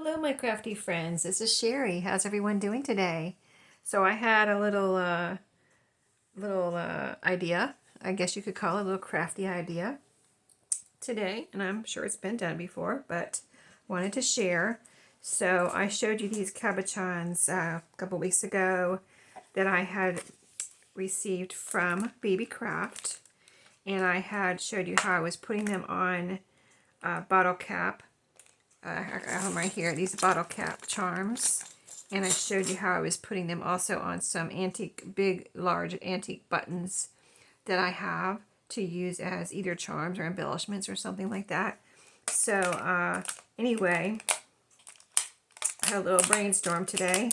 Hello, my crafty friends. This is Sheree. How's everyone doing today? So I had a little idea. I guess you could call it a little crafty idea today, and I'm sure it's been done before, but wanted to share. So I showed you these cabochons a couple weeks ago that I had received from Baby Craft, and I had showed you how I was putting them on a bottle cap. I have them right here, these bottle cap charms, and I showed you how I was putting them also on some antique, big, large antique buttons that I have to use as either charms or embellishments or something like that. So anyway, I had a little brainstorm today,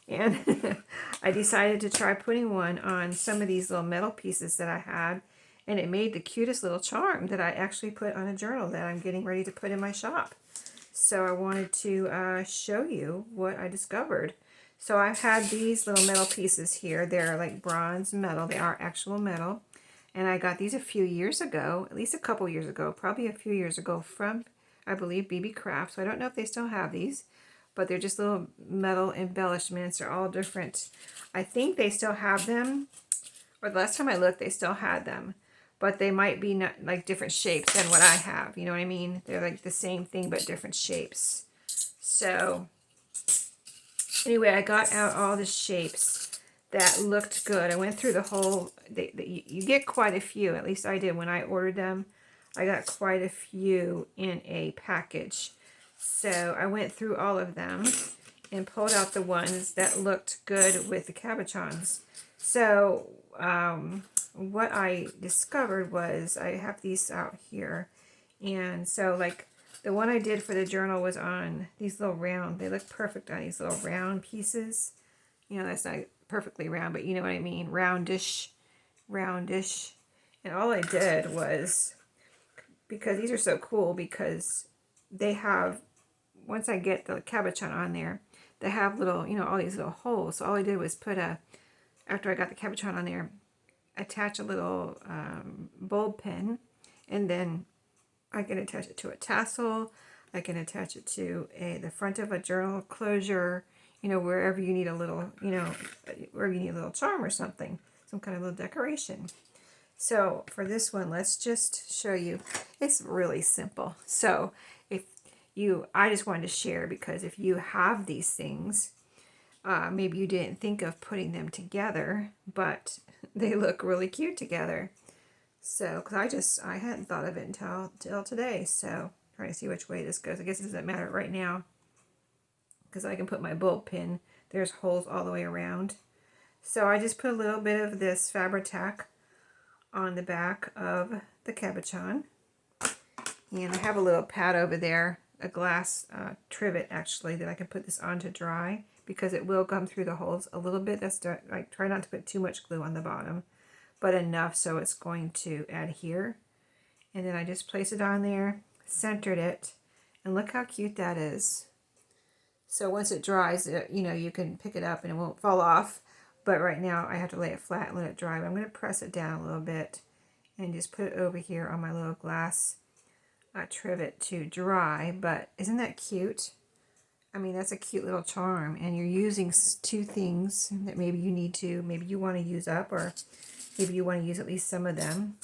and I decided to try putting one on some of these little metal pieces that I had, and it made the cutest little charm that I actually put on a journal that I'm getting ready to put in my shop. So I wanted to show you what I discovered. So I've had these little metal pieces here. They're like bronze metal. They are actual metal. And I got these a few years ago, at least a couple years ago, probably a few years ago from, I believe, BB Craft. So I don't know if they still have these, but they're just little metal embellishments. They're all different. I think they still have them, or the last time I looked, they still had them. But they might be not, like different shapes than what I have. You know what I mean? They're like the same thing, but different shapes. So anyway, I got out all the shapes that looked good. I went through the whole, you get quite a few, at least I did when I ordered them. I got quite a few in a package. So I went through all of them and pulled out the ones that looked good with the cabochons. So what I discovered was I have these out here, and so like the one I did for the journal was on these little round, they look perfect on these little round pieces. You know, that's not perfectly round, but you know what I mean, roundish. And all I did was, because these are so cool, because they have, once I get the cabochon on there, they have little, you know, all these little holes. So all I did was put after I got the cabochon on there, attach a little bulb pin, and then I can attach it to a tassel. I can attach it to the front of a journal closure, you know, wherever you need a little, you know, wherever you need a little charm or something, some kind of little decoration. So for this one, let's just show you. It's really simple. So I just wanted to share, because if you have these things, maybe you didn't think of putting them together, but they look really cute together. So, because I hadn't thought of it until today. So, trying to see which way this goes. I guess it doesn't matter right now, because I can put my bulb pin. There's holes all the way around. So, I just put a little bit of this Fabri-Tac on the back of the cabochon. And I have a little pad over there, a glass trivet actually, that I can put this on to dry, because it will come through the holes a little bit. That's like, try not to put too much glue on the bottom, but enough so it's going to adhere. And then I just place it on there, centered it, and look how cute that is. So once it dries, you know, you can pick it up and it won't fall off. But right now I have to lay it flat and let it dry. But I'm going to press it down a little bit and just put it over here on my little glass trivet to dry. But isn't that cute? I mean, that's a cute little charm, and you're using two things that maybe you want to use up, or maybe you want to use at least some of them.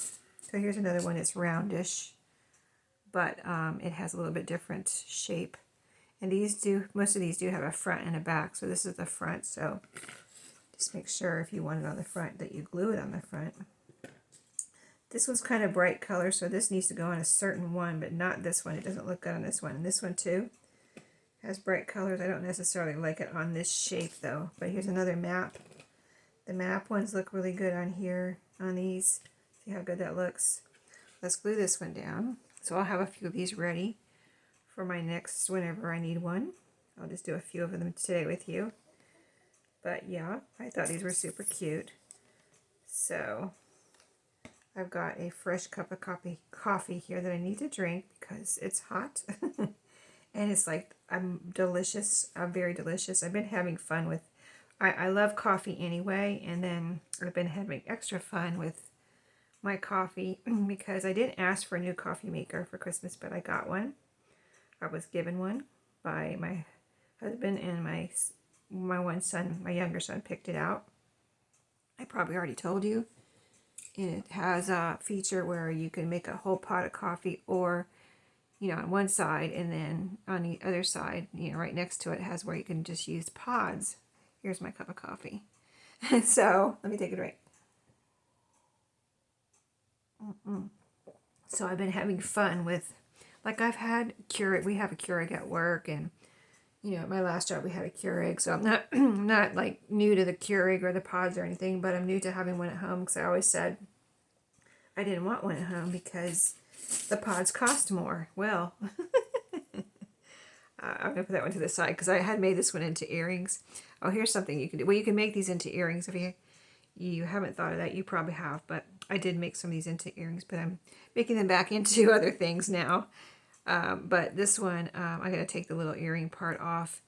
So here's another one that's roundish, but it has a little bit different shape. And most of these do have a front and a back. So this is the front, so just make sure if you want it on the front that you glue it on the front. This one's kind of bright color, so this needs to go on a certain one, but not this one. It doesn't look good on this one. And this one too has bright colors. I don't necessarily like it on this shape though. But here's another map. The map ones look really good on here, on these. See how good that looks? Let's glue this one down. So I'll have a few of these ready for my next, whenever I need one. I'll just do a few of them today with you. But yeah, I thought these were super cute. So I've got a fresh cup of coffee here that I need to drink because it's hot. And it's like, I'm delicious. I'm very delicious. I've been having fun with, I love coffee anyway, and then I've been having extra fun with my coffee because I didn't ask for a new coffee maker for Christmas, but I got one. I was given one by my husband and my one son, my younger son, picked it out. I probably already told you. And it has a feature where you can make a whole pot of coffee, or on one side, and then on the other side, right next to it, has where you can just use pods. Here's my cup of coffee. So let me take a drink. So I've been having fun with, like, I've had Keurig. We have a Keurig at work, and at my last job we had a Keurig. So I'm not not like new to the Keurig or the pods or anything, but I'm new to having one at home, because I always said I didn't want one at home because the pods cost more. Well, I'm gonna put that one to the side because I had made this one into earrings. Oh, here's something you can do. Well, you can make these into earrings. If you haven't thought of that, you probably have, but I did make some of these into earrings, but I'm making them back into other things now. But this one, I'm going to take the little earring part off,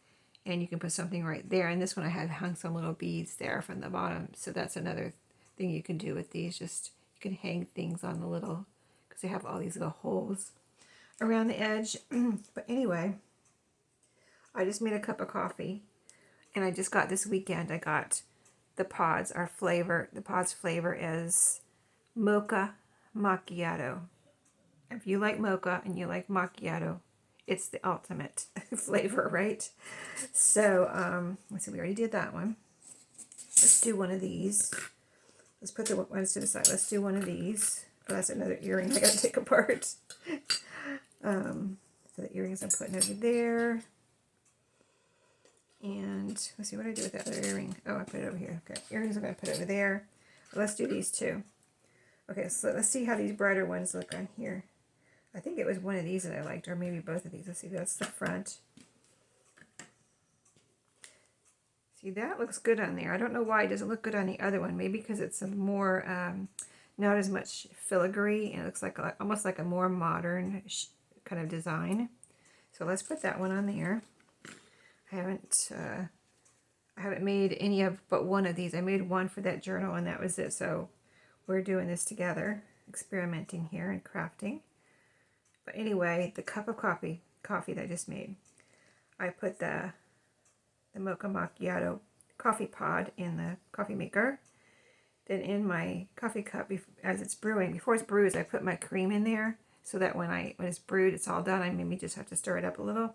and you can put something right there. And this one I had hung some little beads there from the bottom. So that's another thing you can do with these. Just, you can hang things on the little, because they have all these little holes around the edge. But anyway, I just made a cup of coffee, and I just got this weekend, I got the pods. The pods flavor is mocha macchiato. If you like mocha and you like macchiato, it's the ultimate flavor, right? So, let's see, we already did that one. Let's do one of these. Let's put the ones to the side. Let's do one of these. Oh, that's another earring I gotta take apart. So the earrings I'm putting over there. And let's see what I do with that other earring. Oh, I put it over here. Okay, earrings I'm going to put over there. Let's do these two. Okay, so let's see how these brighter ones look on here. I think it was one of these that I liked, or maybe both of these. Let's see, that's the front. See, that looks good on there. I don't know why it doesn't look good on the other one. Maybe because it's a more, not as much filigree, and it looks like almost like a more modern kind of design. So let's put that one on there. I haven't made any but one of these. I made one for that journal, and that was it. So we're doing this together, experimenting here and crafting. But anyway, the cup of coffee that I just made, I put the mocha macchiato coffee pod in the coffee maker. Then in my coffee cup, as it's brewing, before it's brewed, I put my cream in there, so that when it's brewed, it's all done. I maybe just have to stir it up a little.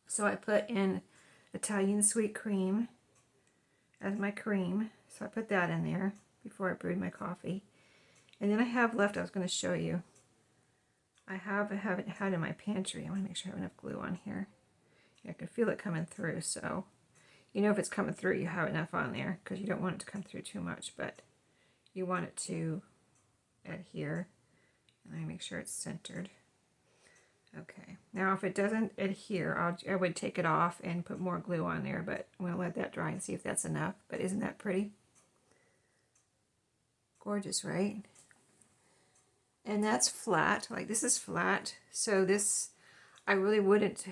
So I put in Italian sweet cream as my cream. So I put that in there before I brewed my coffee. And then I have left, I was going to show you, I haven't had in my pantry. I want to make sure I have enough glue on here. Yeah, I can feel it coming through. So if it's coming through, you have enough on there, because you don't want it to come through too much, but you want it to adhere. And let me make sure it's centered. Okay, now if it doesn't adhere, I would take it off and put more glue on there, but I'm going to let that dry and see if that's enough. But isn't that pretty? Gorgeous, right? And that's flat, like this is flat, so this, I really wouldn't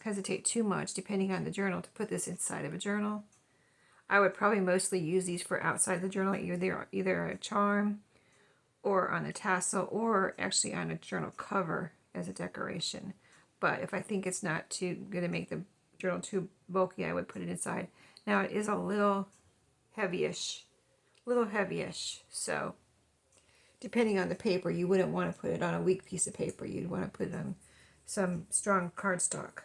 hesitate too much, depending on the journal, to put this inside of a journal. I would probably mostly use these for outside the journal, either a charm, or on a tassel, or actually on a journal cover as a decoration. But if I think it's not too going to make the journal too bulky, I would put it inside. Now it is a little heavyish, so depending on the paper, you wouldn't want to put it on a weak piece of paper. You'd want to put it on some strong cardstock.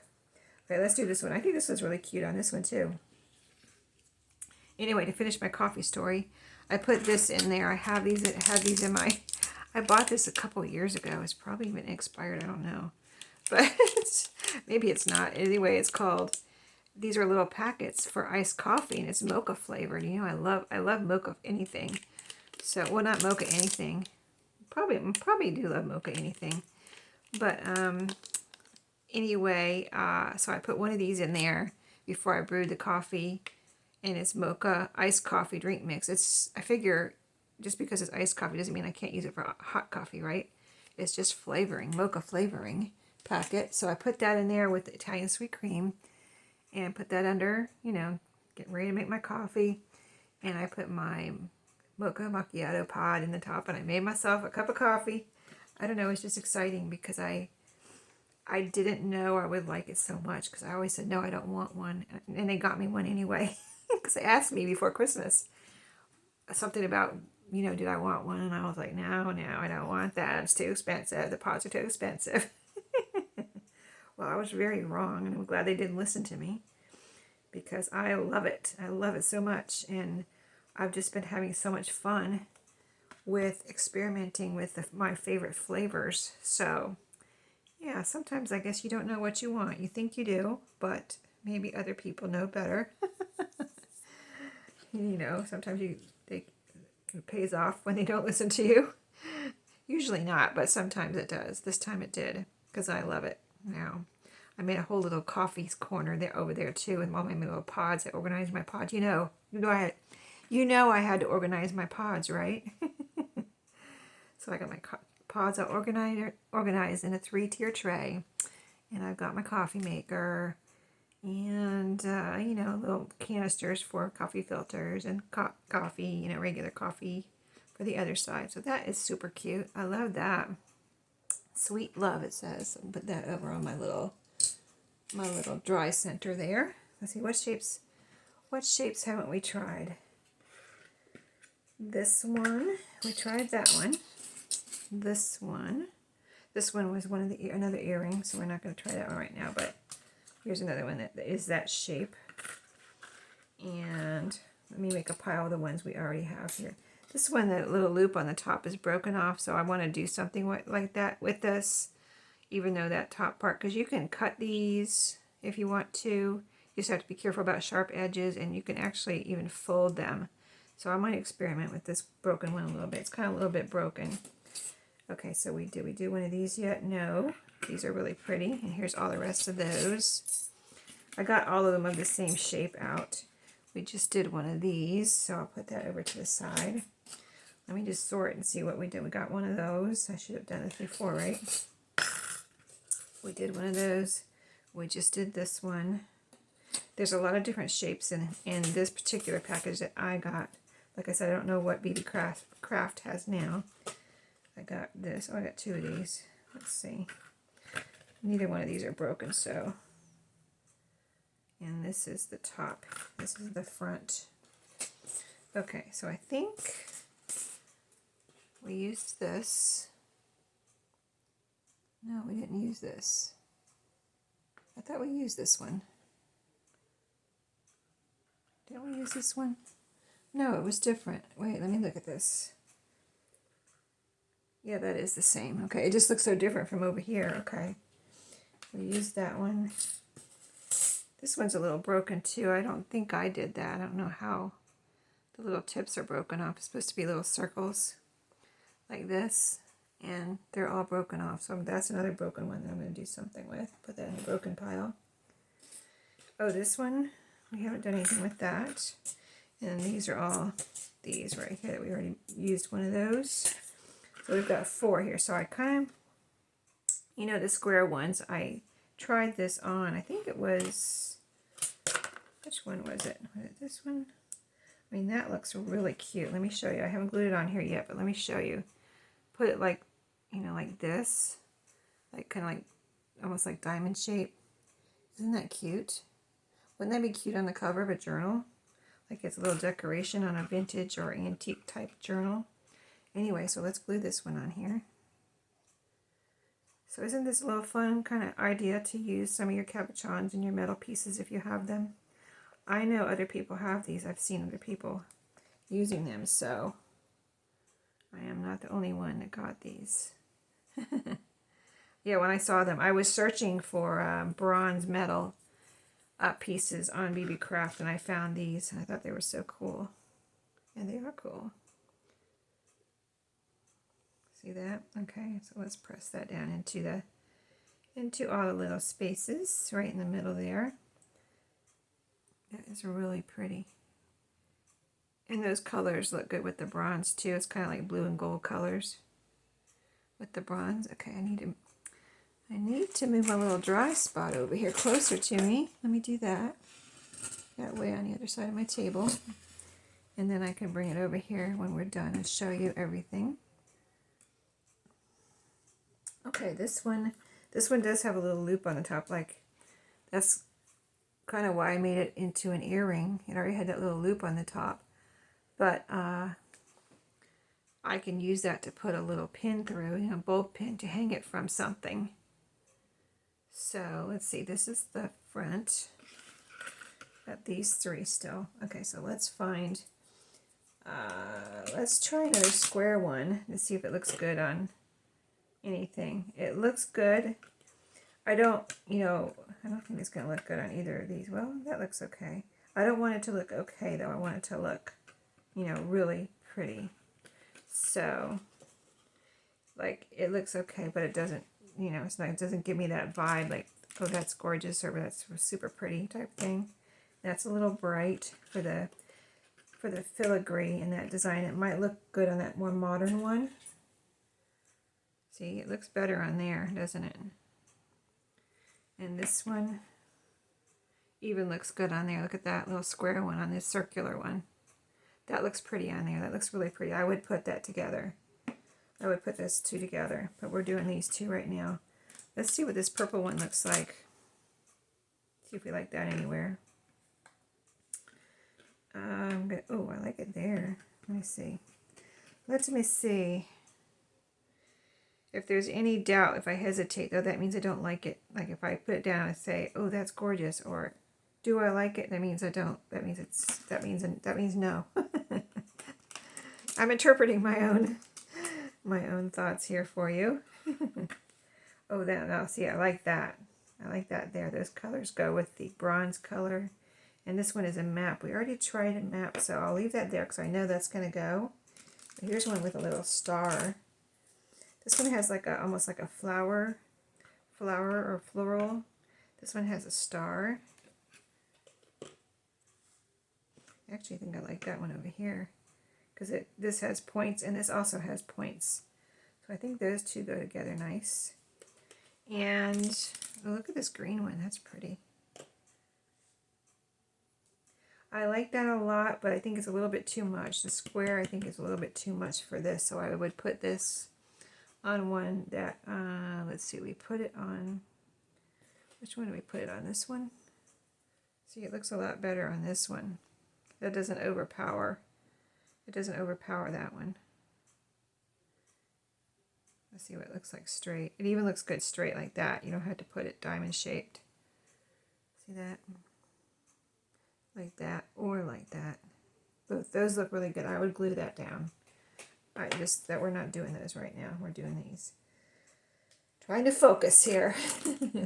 Okay, let's do this one. I think this was really cute on this one too. Anyway, to finish my coffee story, I put this in there. I have these in my, I bought this a couple of years ago. It's probably even expired, I don't know. But maybe it's not. Anyway, it's called, these are little packets for iced coffee, and it's mocha flavored. I love mocha anything. So, well, not mocha anything. Probably do love mocha anything. But anyway, so I put one of these in there before I brewed the coffee, and it's mocha iced coffee drink mix. I figure just because it's iced coffee doesn't mean I can't use it for hot coffee, right? It's just flavoring, mocha flavoring packet. So I put that in there with the Italian sweet cream, and put that under, getting ready to make my coffee. And I put my mocha macchiato pod in the top, and I made myself a cup of coffee. I don't know, it's just exciting because I I didn't know I would like it so much because I always said, no, I don't want one. And they got me one anyway because they asked me before Christmas something about, you know, did I want one? And I was like, no, I don't want that. It's too expensive. The pods are too expensive. Well, I was very wrong, and I'm glad they didn't listen to me because I love it. I love it so much, and I've just been having so much fun with experimenting with my favorite flavors. So, yeah, sometimes I guess you don't know what you want. You think you do, but maybe other people know better. You know, sometimes it pays off when they don't listen to you. Usually not, but sometimes it does. This time it did because I love it now. I made a whole little coffee corner there over there too, with all my little pods. I organized my pods. You know I had to organize my pods, right? So I got my pods all organized in a 3-tier tray, and I've got my coffee maker, and you know, little canisters for coffee filters and coffee, you know, regular coffee for the other side. So that is super cute. I love that. Sweet love, it says. I'll put that over on my little dry center there. Let's see, what shapes haven't we tried? This one, we tried that one. This one was one of the another earring, so we're not going to try that one right now, but here's another one that is that shape. And let me make a pile of the ones we already have here. This one, the little loop on the top is broken off, so I want to do something like that with this, even though that top part, because you can cut these if you want to. You just have to be careful about sharp edges, and you can actually even fold them. So I might experiment with this broken one a little bit. It's kind of a little bit broken. Okay, so we do one of these yet? No. These are really pretty, and here's all the rest of those. I got all of them of the same shape out. We just did one of these, so I'll put that over to the side. Let me just sort and see what we did. We got one of those. I should have done this before, right? We did one of those. We just did this one. There's a lot of different shapes in this particular package that I got. Like I said, I don't know what BB Craft has now. I got this. Oh, I got 2 of these. Let's see. Neither one of these are broken, so. And this is the top. This is the front. Okay, so I think we used this. No, we didn't use this. I thought we used this one. Didn't we use this one? No, it was different. Wait, let me look at this. Yeah, that is the same. Okay, it just looks so different from over here. Okay, we used that one. This one's a little broken too. I don't think I did that. I don't know how the little tips are broken off. It's supposed to be little circles like this, and they're all broken off. So that's another broken one that I'm going to do something with. Put that in a broken pile. Oh, this one, we haven't done anything with that. And these are all these right here that we already used one of those. So we've got 4 here. So I kind of, you know, the square ones, I tried this on. I think it was, which one was it? Was it this one? I mean, that looks really cute. Let me show you. I haven't glued it on here yet, but let me show you. Put it like, you know, like this. Like kind of like, almost like diamond shape. Isn't that cute? Wouldn't that be cute on the cover of a journal? Like it's a little decoration on a vintage or antique type journal. Anyway, so let's glue this one on here. So isn't this a little fun kind of idea to use some of your cabochons in your metal pieces if you have them? I know other people have these. I've seen other people using them, so I am not the only one that got these. Yeah, when I saw them, I was searching for bronze metal pieces on BB Craft, and I found these, and I thought they were so cool. And they are cool. See that? Okay, so let's press that down into all the little spaces right in the middle there. That is really pretty. And those colors look good with the bronze too. It's kind of like blue and gold colors with the bronze. Okay, I need to move my little dry spot over here closer to me. Let me do that. That way on the other side of my table. And then I can bring it over here when we're done and show you everything. Okay, this This one does have a little loop on the top, like that's kind of why I made it into an earring. It already had that little loop on the top, but I can use that to put a little pin through, you know, bulb pin to hang it from something. So let's see, this is the front. Got these three still. Okay, so let's find, let's try another square one to see if it looks good on anything. It looks good. I don't think it's going to look good on either of these. Well, that looks okay. I don't want it to look okay, though. I want it to look, you know, really pretty. So, like, it looks okay, but it doesn't, you know, it's not, it doesn't give me that vibe, like, oh, that's gorgeous, or that's super pretty type thing. That's a little bright for the filigree in that design. It might look good on that more modern one. See, it looks better on there, doesn't it? And this one even looks good on there. Look at that little square one on this circular one. That looks pretty on there. That looks really pretty. I would put that together. I would put those two together, but we're doing these two right now. Let's see what this purple one looks like. See if we like that anywhere. Oh, I like it there. Let me see. Let me see. If there's any doubt, if I hesitate, though, that means I don't like it. Like if I put it down and say, "Oh, that's gorgeous," or "Do I like it?" That means I don't. That means no. I'm interpreting my own thoughts here for you. Oh, now see, I like that. I like that there. Those colors go with the bronze color, and this one is a map. We already tried a map, so I'll leave that there because I know that's going to go. Here's one with a little star. This one has like almost like a flower or floral. This one has a star. Actually, I think I like that one over here because this has points and this also has points. So I think those two go together nice. And oh, look at this green one. That's pretty. I like that a lot, but I think it's a little bit too much. The square I think is a little bit too much for this, so I would put this on one that, let's see, we put it on, which one do we put it on? This one? See, it looks a lot better on this one. That doesn't overpower. It doesn't overpower that one. Let's see what it looks like straight. It even looks good straight like that. You don't have to put it diamond shaped. See that? Like that or like that. Both those look really good. I would glue that down. That we're not doing those right now. We're doing these. Trying to focus here.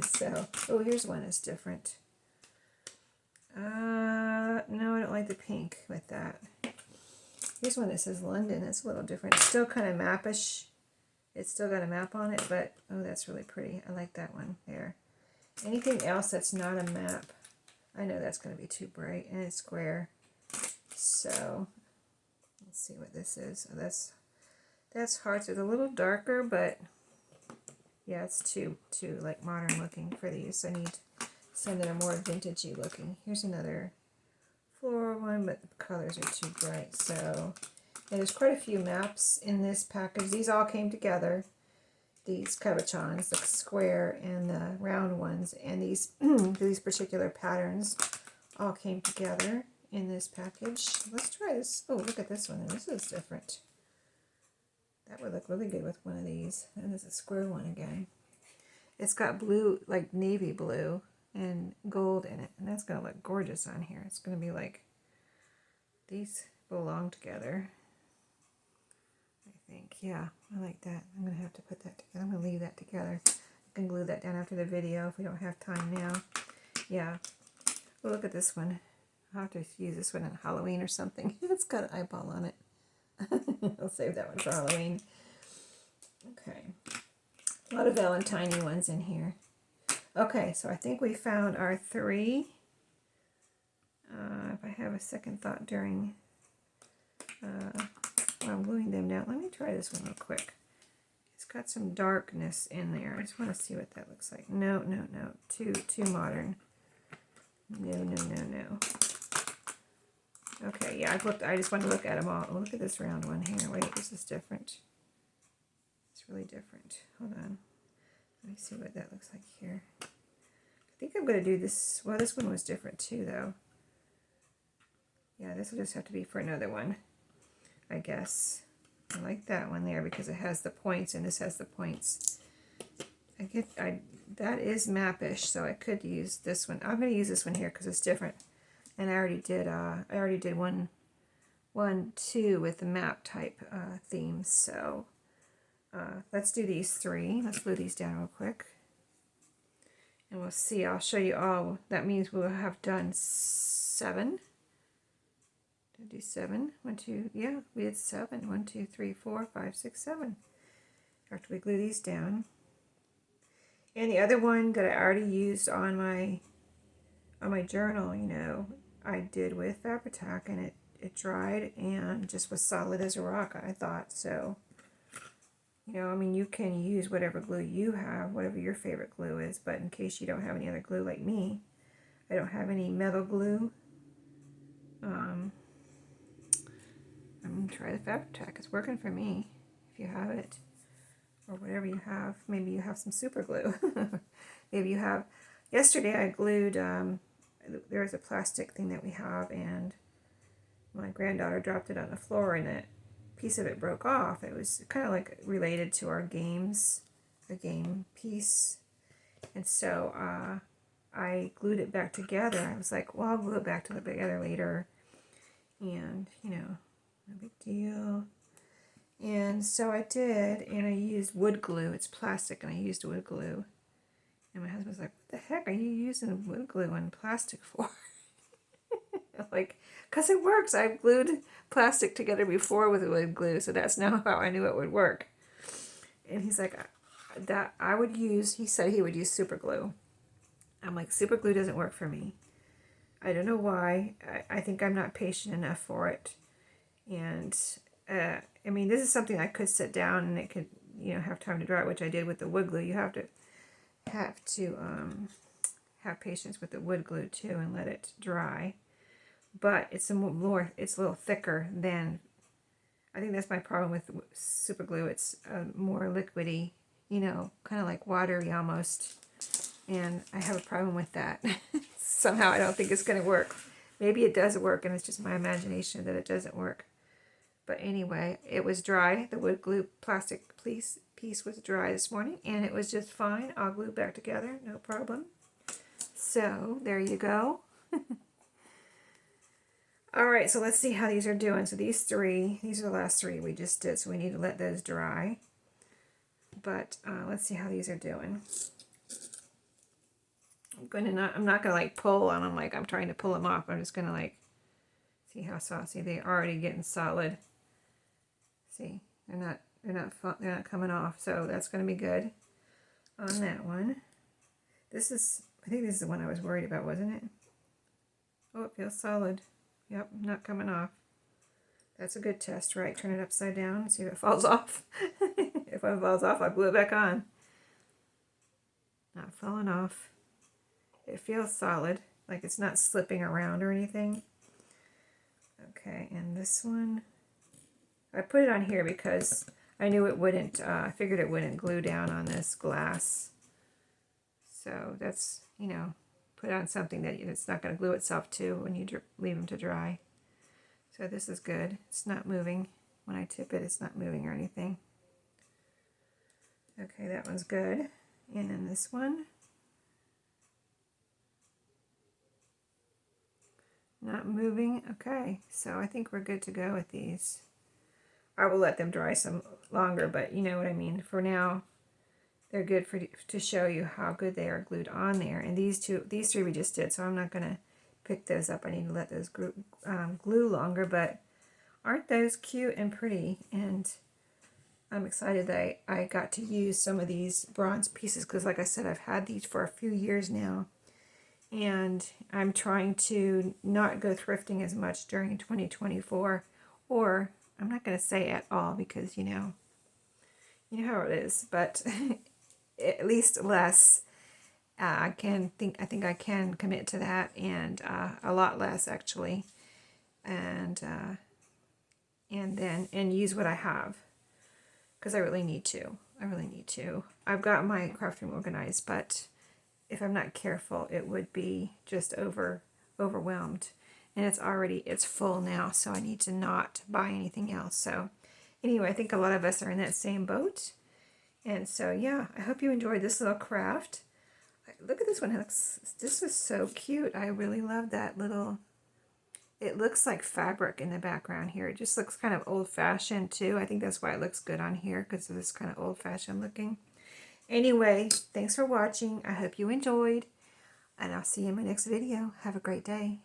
So, oh, here's one that's different. No, I don't like the pink with that. Here's one that says London. It's a little different. It's still kind of mappish. It's still got a map on it, but oh, that's really pretty. I like that one there. Anything else that's not a map, I know that's going to be too bright, and it's square. So, let's see what this is. Oh, that's hearts. It's a little darker, but yeah, it's too like modern looking for these. I need some that are more vintagey looking. Here's another floral one, but the colors are too bright. So, and there's quite a few maps in this package. These all came together. These cabochons, the square and the round ones, and these these particular patterns all came together in this package. Let's try this. Oh, look at this one. This is different. That would look really good with one of these. And there's a square one again. It's got blue, like navy blue, and gold in it. And that's going to look gorgeous on here. It's going to be like, these belong together. I think, yeah, I like that. I'm going to have to put that together. I'm going to leave that together. I can glue that down after the video if we don't have time now. Yeah. Oh, look at this one. I'll have to use this one on Halloween or something. It's got an eyeball on it. I'll save that one for Halloween. Okay. A lot of Valentine-y ones in here. Okay, so I think we found our three. If I have a second thought during while I'm gluing them down, let me try this one real quick. It's got some darkness in there. I just want to see what that looks like. No. Too modern. No. Okay, yeah, I just want to look at them all. Oh, look at this round one here. Wait, this is different. It's really different. Hold on. Let me see what that looks like here. I think I'm going to do this. Well, this one was different too, though. Yeah, this will just have to be for another one, I guess. I like that one there because it has the points, and this has the points. That is mappish, so I could use this one. I'm going to use this one here because it's different. And I already did one, two with the map type themes. So let's do these three. Let's glue these down real quick. And we'll see. I'll show you all. That means we'll have done 7. Did I do 7? 1, 2, yeah, we did 7. 1, 2, 3, 4, 5, 6, 7. After we glue these down. And the other one that I already used on my journal, you know, I did with Fabri-Tac, and it dried and just was solid as a rock, I thought. So, you know, I mean, you can use whatever glue you have, whatever your favorite glue is, but in case you don't have any other glue like me, I don't have any metal glue. I'm going to try the Fabri-Tac. It's working for me, if you have it, or whatever you have. Maybe you have some super glue. Maybe you have... Yesterday I glued... there's a plastic thing that we have, and my granddaughter dropped it on the floor, and a piece of it broke off. It was kind of like related to our games, the game piece, and so I glued it back together. I was like, well, I'll glue it back together later, and you know, no big deal. And so I did, and I used wood glue. It's plastic, and I used wood glue. And my husband was like, what the heck are you using wood glue and plastic for? Like, because it works. I've glued plastic together before with wood glue, so that's now how I knew it would work. And he's like, that I would use, he said he would use super glue. I'm like, super glue doesn't work for me. I don't know why. I think I'm not patient enough for it. And, I mean, this is something I could sit down and it could, you know, have time to dry, which I did with the wood glue. You have to have patience with the wood glue too and let it dry. But it's a little thicker than, I think that's my problem with super glue. It's more liquidy, you know, kind of like watery almost. And I have a problem with that. Somehow I don't think it's going to work. Maybe it does work and it's just my imagination that it doesn't work. But anyway, it was dry. The wood glue plastic piece was dry this morning, and it was just fine. I'll glue it back together, no problem. So there you go. All right, so let's see how these are doing. So these are the last 3 we just did, so we need to let those dry. But let's see how these are doing. I'm not gonna like pull on them like I'm trying to pull them off. I'm just gonna like see how saucy they're already getting solid. See, they're not coming off, so that's gonna be good on that one. I think this is the one I was worried about, wasn't it? Oh, it feels solid. Yep, not coming off. That's a good test, right? Turn it upside down and see if it falls off. If it falls off, I'll glue it back on. Not falling off. It feels solid, like it's not slipping around or anything. Okay, and this one, I put it on here because I knew it wouldn't, I figured it wouldn't glue down on this glass. So that's, you know, put on something that it's not going to glue itself to when you leave them to dry. So this is good. It's not moving. When I tip it, it's not moving or anything. Okay, that one's good. And then this one. Not moving. Okay, so I think we're good to go with these. I will let them dry some longer, but you know what I mean. For now, they're good to show you how good they are glued on there. And these 3 we just did, so I'm not going to pick those up. I need to let those glue longer, but aren't those cute and pretty? And I'm excited that I got to use some of these bronze pieces because, like I said, I've had these for a few years now. And I'm trying to not go thrifting as much during 2024, or I'm not going to say at all because you know how it is, but at least less. I think I can commit to that, and a lot less actually, and use what I have because I really need to. I really need to. I've got my craft room organized, but if I'm not careful, it would be just overwhelmed. And it's full now, so I need to not buy anything else. So anyway, I think a lot of us are in that same boat. And so yeah, I hope you enjoyed this little craft. Look at this one. This is so cute. I really love that little, it looks like fabric in the background here. It just looks kind of old-fashioned too. I think that's why it looks good on here, because of this kind of old-fashioned looking. Anyway, thanks for watching. I hope you enjoyed, and I'll see you in my next video. Have a great day.